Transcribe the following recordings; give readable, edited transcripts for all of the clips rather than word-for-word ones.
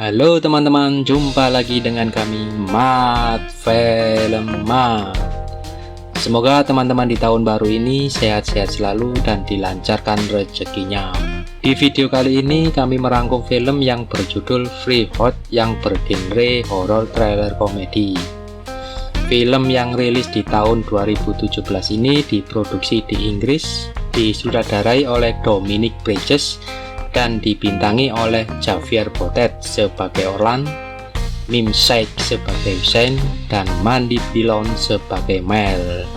Halo teman-teman, jumpa lagi dengan kami Mat Film Mat. Semoga teman-teman di tahun baru ini sehat-sehat selalu dan dilancarkan rezekinya. Di video kali ini kami merangkum film yang berjudul Free Hot yang bergenre horror trailer komedi. Film yang rilis di tahun 2017 ini diproduksi di Inggris, disutradarai oleh Dominic Bridges dan dibintangi oleh Javier Botet sebagai Orlan, Mim Sheikh sebagai Hussein, dan Mandy Dillon sebagai Mel.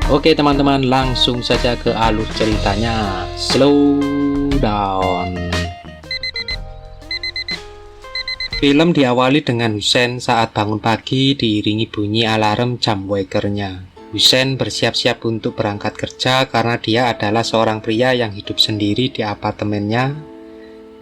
Oke teman-teman, langsung saja ke alur ceritanya. Slow down. Film diawali dengan Hussein saat bangun pagi diiringi bunyi alarm jam wakernya. Hussein bersiap-siap untuk berangkat kerja karena dia adalah seorang pria yang hidup sendiri di apartemennya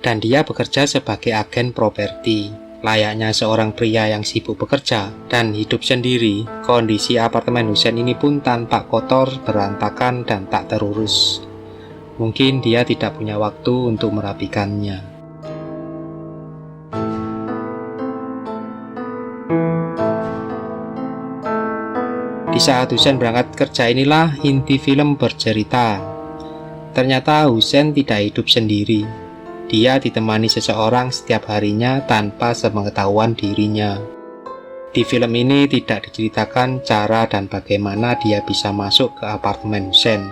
dan dia bekerja sebagai agen properti. Layaknya seorang pria yang sibuk bekerja dan hidup sendiri, kondisi apartemen Hussein ini pun tampak kotor, berantakan, dan tak terurus. Mungkin dia tidak punya waktu untuk merapikannya. Di saat Hussein berangkat kerja inilah inti film bercerita. Ternyata Hussein tidak hidup sendiri. Dia ditemani seseorang setiap harinya tanpa sepengetahuan dirinya. Di film ini tidak diceritakan cara dan bagaimana dia bisa masuk ke apartemen Hussein.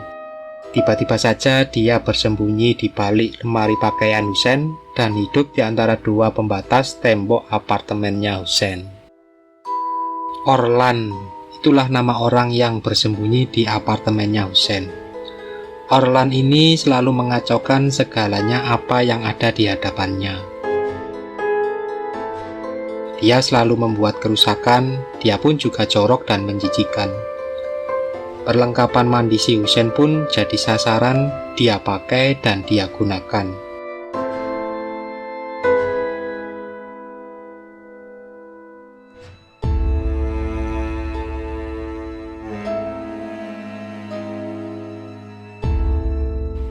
Tiba-tiba saja dia bersembunyi di balik lemari pakaian Hussein dan hidup di antara dua pembatas tembok apartemennya Hussein. Orlan, itulah nama orang yang bersembunyi di apartemennya Hussein. Orlan ini selalu mengacaukan segalanya apa yang ada di hadapannya. Dia selalu membuat kerusakan, dia pun juga jorok dan menjijikan. Perlengkapan mandi si Hussein pun jadi sasaran dia pakai dan dia gunakan.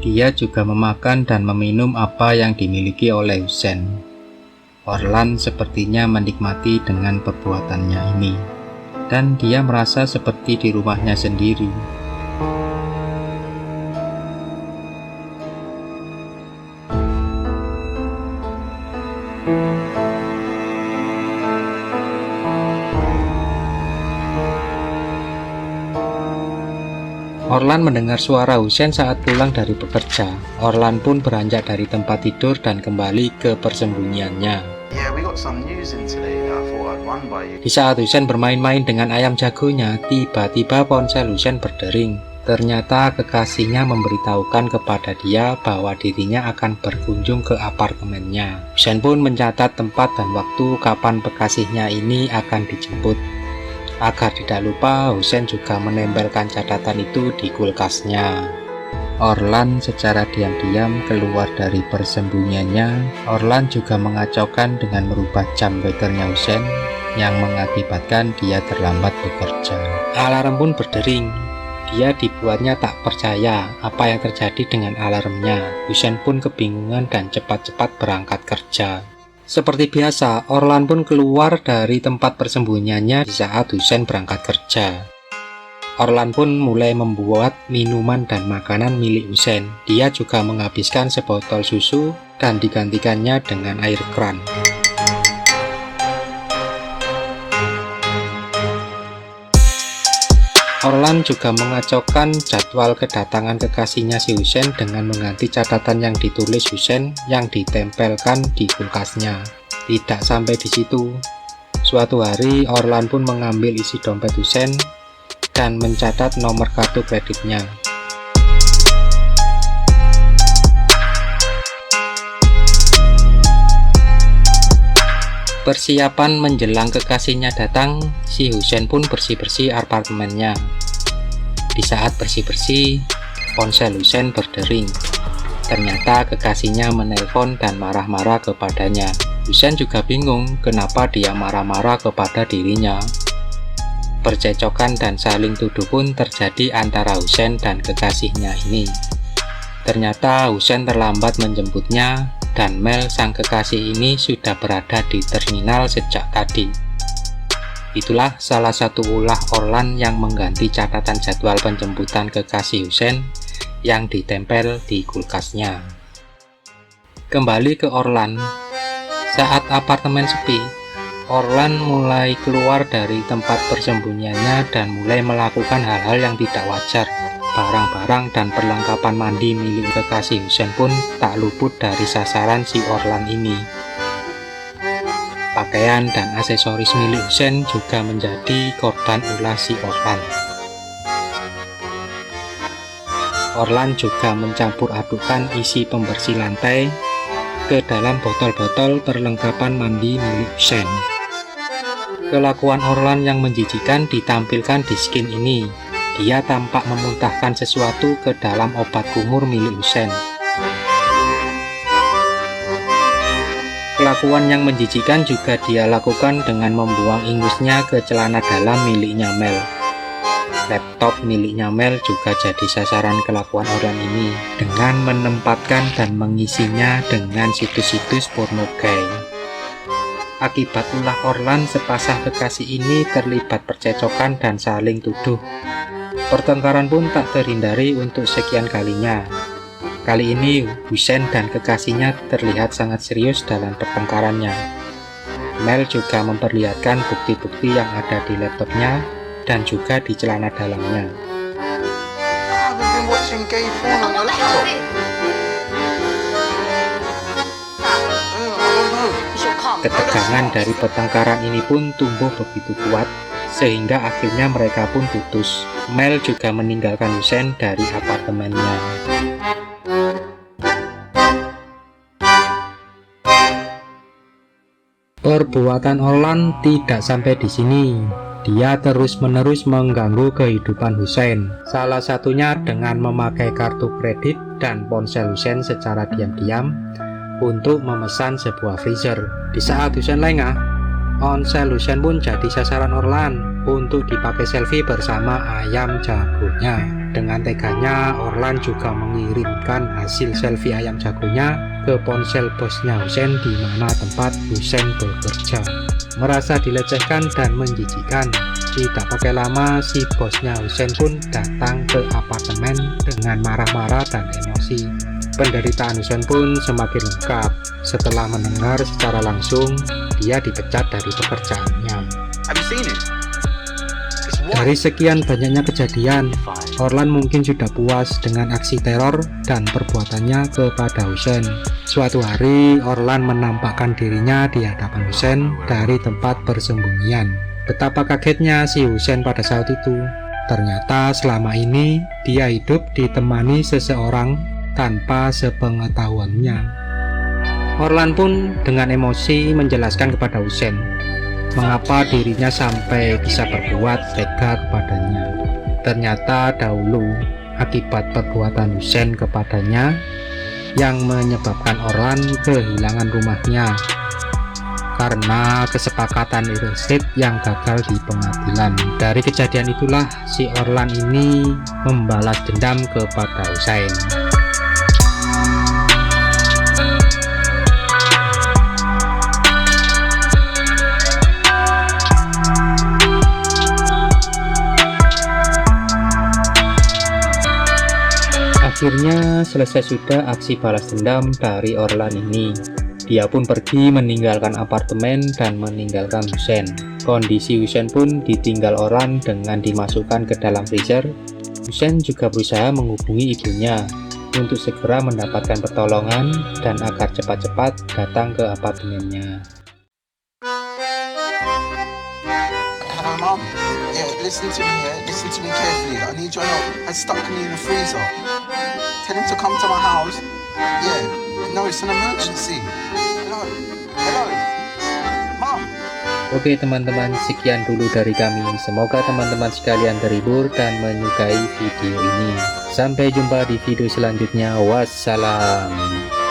Dia juga memakan dan meminum apa yang dimiliki oleh Hussein. Orlan sepertinya menikmati dengan perbuatannya ini, dan dia merasa seperti di rumahnya sendiri. Orlan mendengar suara Hussein saat pulang dari bekerja. Orlan pun beranjak dari tempat tidur dan kembali ke persembunyiannya. Di saat Hussein bermain-main dengan ayam jagonya, tiba-tiba ponsel Hussein berdering. Ternyata kekasihnya memberitahukan kepada dia bahwa dirinya akan berkunjung ke apartemennya. Hussein pun mencatat tempat dan waktu kapan kekasihnya ini akan dijemput. Agar tidak lupa, Hussein juga menempelkan catatan itu di kulkasnya. Orlan secara diam-diam keluar dari persembunyiannya. Orlan juga mengacaukan dengan merubah jam wakernya Hussein yang mengakibatkan dia terlambat bekerja. Alarm pun berdering. Dia dibuatnya tak percaya apa yang terjadi dengan alarmnya. Hussein pun kebingungan dan cepat-cepat berangkat kerja. Seperti biasa, Orlan pun keluar dari tempat persembunyiannya di saat Hussein berangkat kerja. Orlan pun mulai membuat minuman dan makanan milik Hussein. Dia juga menghabiskan sebotol susu dan digantikannya dengan air keran. Orlan juga mengacaukan jadwal kedatangan kekasihnya si Hussein dengan mengganti catatan yang ditulis Hussein yang ditempelkan di kulkasnya. Tidak sampai di situ, suatu hari Orlan pun mengambil isi dompet Hussein dan mencatat nomor kartu kreditnya. Persiapan menjelang kekasihnya datang, si Hussein pun bersih-bersih apartemennya. Di saat bersih-bersih, ponsel Hussein berdering. Ternyata kekasihnya menelpon dan marah-marah kepadanya. Hussein juga bingung kenapa dia marah-marah kepada dirinya. Percecokan dan saling tuduh pun terjadi antara Hussein dan kekasihnya ini. Ternyata Hussein terlambat menjemputnya dan Mel sang kekasih ini sudah berada di terminal sejak tadi. Itulah salah satu ulah Orlan yang mengganti catatan jadwal penjemputan kekasih Hussein yang ditempel di kulkasnya. Kembali ke Orlan, saat apartemen sepi, Orlan mulai keluar dari tempat persembunyiannya dan mulai melakukan hal-hal yang tidak wajar. Barang-barang dan perlengkapan mandi milik kekasih Hussein pun tak luput dari sasaran si Orlan ini. Pakaian dan aksesoris milik Hussein juga menjadi korban ulah si Orlan. Orlan juga mencampur adukan isi pembersih lantai ke dalam botol-botol perlengkapan mandi milik Hussein. Kelakuan Orlan yang menjijikan ditampilkan di skin ini. Dia tampak memuntahkan sesuatu ke dalam obat kumur milik Hussein. Kelakuan yang menjijikan juga dia lakukan dengan membuang ingusnya ke celana dalam miliknya Mel. Laptop miliknya Mel juga jadi sasaran kelakuan Orlan ini dengan menempatkan dan mengisinya dengan situs-situs porno gay. Akibat ulah Orlan, sepasang kekasih ini terlibat percecokan dan saling tuduh. Pertengkaran pun tak terhindari untuk sekian kalinya. Kali ini Hussein dan kekasihnya terlihat sangat serius dalam pertengkarannya. Mel juga memperlihatkan bukti-bukti yang ada di laptopnya dan juga di celana dalamnya. Ketegangan dari pertengkaran ini pun tumbuh begitu kuat sehingga akhirnya mereka pun putus. Mel juga meninggalkan Hussein dari apartemennya. Perbuatan Orlan tidak sampai di sini. Dia terus-menerus mengganggu kehidupan Hussein, salah satunya dengan memakai kartu kredit dan ponsel Hussein secara diam-diam untuk memesan sebuah freezer. Di saat Hussein lengah, ponsel Hussein pun jadi sasaran Orlan untuk dipakai selfie bersama ayam jagonya. Dengan teganya, Orlan juga mengirimkan hasil selfie ayam jagonya ke ponsel bosnya Hussein di mana tempat Hussein bekerja. Merasa dilecehkan dan menjijikan, tidak pakai lama si bosnya Hussein pun datang ke apartemen dengan marah-marah dan emosi. Penderitaan Hussein pun semakin lengkap setelah mendengar secara langsung dia dipecat dari pekerjaannya. Dari sekian banyaknya kejadian, Orlan mungkin sudah puas dengan aksi teror dan perbuatannya kepada Hussein. Suatu hari, Orlan menampakkan dirinya di hadapan Hussein dari tempat persembunyian. Betapa kagetnya si Hussein pada saat itu. Ternyata selama ini dia hidup ditemani seseorang tanpa sepengetahuannya. Orlan pun dengan emosi menjelaskan kepada Hussein mengapa dirinya sampai bisa berbuat tega kepadanya. Ternyata dahulu akibat perbuatan Hussein kepadanya yang menyebabkan Orlan kehilangan rumahnya karena kesepakatan real estate yang gagal di pengadilan. Dari kejadian itulah si Orlan ini membalas dendam kepada Hussein. Akhirnya selesai sudah aksi balas dendam dari Orlan ini. Dia pun pergi meninggalkan apartemen dan meninggalkan Hussein. Kondisi Hussein pun ditinggal Orlan dengan dimasukkan ke dalam freezer. Hussein juga berusaha menghubungi ibunya untuk segera mendapatkan pertolongan dan agar cepat-cepat datang ke apartemennya. Hello, Mom. Yeah, listen to me, yeah? Listen to me carefully. I need your help. I stuck me in the freezer. Tell him to come to my house. Yeah. No, it's an emergency. Hello. Hello. Mom. Oke teman-teman, sekian dulu dari kami. Semoga teman-teman sekalian terhibur dan menyukai video ini. Sampai jumpa di video selanjutnya. Wassalam.